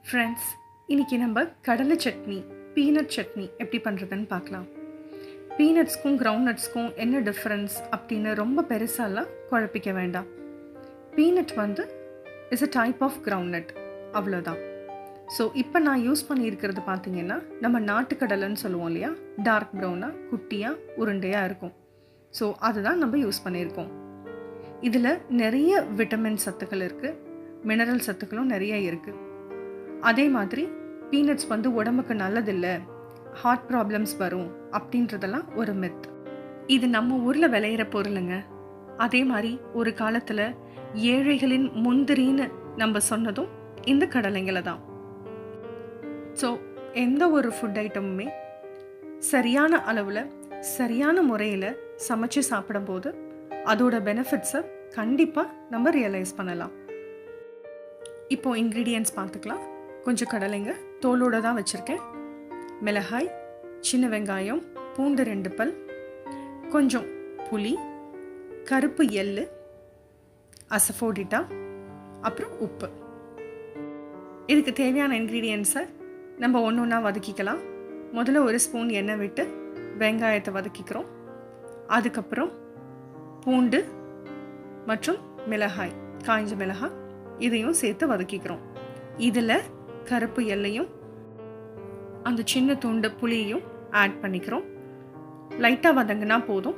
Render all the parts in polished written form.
Friends, இன்றைக்கி நம்ம கடலை சட்னி, பீனட் சட்னி எப்படி பண்ணுறதுன்னு பார்க்கலாம். பீனட்ஸ்க்கும் கிரவுண்ட்நட்ஸ்க்கும் என்ன டிஃப்ரென்ஸ் அப்படின்னு ரொம்ப பெருசாலாம் குழப்பிக்க வேண்டாம். Peanut is a type of groundnut, அவ்வளோதான். ஸோ இப்போ நான் யூஸ் பண்ணியிருக்கிறது பார்த்திங்கன்னா, நம்ம நாட்டுக்கடலைன்னு சொல்லுவோம் இல்லையா, டார்க் ப்ரௌனாக குட்டியாக உருண்டையாக இருக்கும். ஸோ அதுதான் நம்ம யூஸ் பண்ணியிருக்கோம். இதில் நிறைய விட்டமின் சத்துக்கள் இருக்குது, மினரல் சத்துக்களும் நிறைய இருக்குது. அதே மாதிரி பீனட்ஸ் உடம்புக்கு நல்லதில்லை, ஹார்ட் ப்ராப்ளம்ஸ் வரும் அப்படின்றதெல்லாம் ஒரு மித். இது நம்ம ஊரில் விளையிற பொருளுங்க. அதே மாதிரி ஒரு காலத்தில் ஏழைகளின் முந்திரின்னு நம்ம சொன்னதும் இந்த கடலைங்களை தான். ஸோ எந்த ஒரு ஃபுட் ஐட்டமுமே சரியான அளவில் சரியான முறையில் சமைச்சு சாப்பிடும்போது அதோட பெனிஃபிட்ஸை கண்டிப்பாக நம்ம ரியலைஸ் பண்ணலாம். இப்போது இன்க்ரீடியன்ட்ஸ் பார்த்துக்கலாம். கொஞ்சம் கடலைங்க தோலோடு தான் வச்சுருக்கேன், மிளகாய், சின்ன வெங்காயம், பூண்டு 2 பல், கொஞ்சம் புளி, கருப்பு எள்ளு, அசஃபோடிட்டா, அப்புறம் உப்பு. இதுக்கு தேவையான இன்க்ரீடியன்ட்ஸை நம்ம ஒன்று ஒன்றா வதக்கிக்கலாம். முதல்ல 1 ஸ்பூன் எண்ணெய் விட்டு வெங்காயத்தை வதக்கிக்கிறோம். அதுக்கப்புறம் பூண்டு மற்றும் மிளகாய், காய்ஞ்ச மிளகாய், இதையும் சேர்த்து வதக்கிக்கிறோம். இதில் கருப்பு எல்லையும் அந்த சின்ன துண்டு புளியையும் ஆட் பண்ணிக்கிறோம். லைட்டாக வதங்கினா போதும்,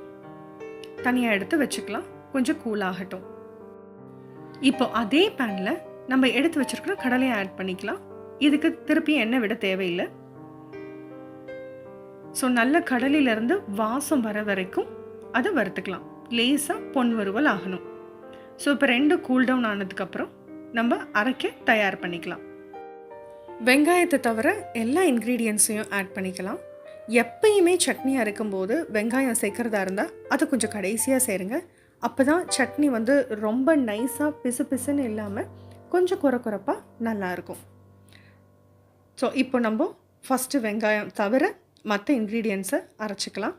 தனியாக எடுத்து வச்சுக்கலாம், கொஞ்சம் கூலாகட்டும். இப்போ அதே பேனில் நம்ம எடுத்து வச்சுருக்கிற கடலையை ஆட் பண்ணிக்கலாம். இதுக்கு திருப்பி எண்ணெய் விட தேவையில்லை. ஸோ நல்ல கடலையிலேருந்து வாசம் வர வரைக்கும் அதை வறுத்துக்கலாம். லேசாக பொன் வறுவல் ஆகணும். ஸோ இப்போ 2 கூல்டவுன் ஆனதுக்கப்புறம் நம்ம அரைக்க தயார் பண்ணிக்கலாம். வெங்காயத்தை தவிர எல்லா இன்க்ரீடியன்ஸையும் ஆட் பண்ணிக்கலாம். எப்பயுமே சட்னி அரைக்கும்போது வெங்காயம் சேர்க்குறதா இருந்தால் அதை கொஞ்சம் கடைசியாக சேருங்க. அப்போ தான் சட்னி ரொம்ப நைஸாக பிசு பிசுன்னு இல்லாமல் கொஞ்சம் குறப்பாக நல்லாயிருக்கும். ஸோ இப்போ நம்ம ஃபஸ்ட்டு வெங்காயம் தவிர மற்ற இன்க்ரீடியன்ஸை அரைச்சிக்கலாம்.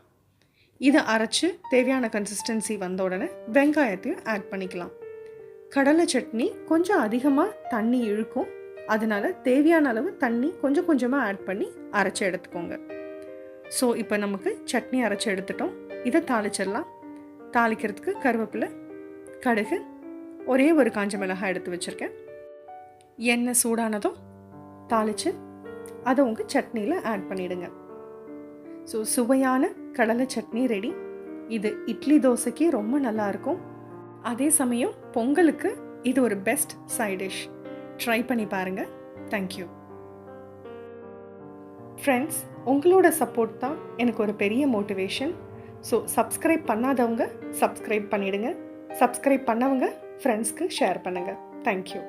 இதை அரைச்சி தேவையான கன்சிஸ்டன்சி வந்த உடனே வெங்காயத்தையும் ஆட் பண்ணிக்கலாம். கடலை சட்னி கொஞ்சம் அதிகமாக தண்ணி இழுக்கும், அதனால் தேவையான அளவு தண்ணி கொஞ்சம் கொஞ்சமாக ஆட் பண்ணி அரைச்சி எடுத்துக்கோங்க. ஸோ இப்போ நமக்கு சட்னி அரைச்சி எடுத்துட்டோம். இதை தாளிச்சிடலாம். தாளிக்கிறதுக்கு கருவேப்பிலை, கடுகு, ஒரே ஒரு காஞ்ச மிளகாய் எடுத்து வச்சுருக்கேன். எண்ணெய் சூடானதும் தாளித்து அதை உங்கள் சட்னியில் ஆட் பண்ணிவிடுங்க. ஸோ சுவையான கடலை சட்னி ரெடி. இது இட்லி தோசைக்கு ரொம்ப நல்லாயிருக்கும். அதே சமயம் பொங்கலுக்கு இது ஒரு பெஸ்ட் சைட் டிஷ். ட்ரை பண்ணி பாருங்கள். Thank you friends. உங்களோட சப்போர்ட் தான் எனக்கு ஒரு பெரிய மோட்டிவேஷன். ஸோ சப்ஸ்கிரைப் பண்ணாதவங்க சப்ஸ்கிரைப் பண்ணிவிடுங்க. சப்ஸ்கிரைப் பண்ணவங்க ஃப்ரெண்ட்ஸ்க்கு ஷேர் பண்ணுங்கள். தேங்க்யூ.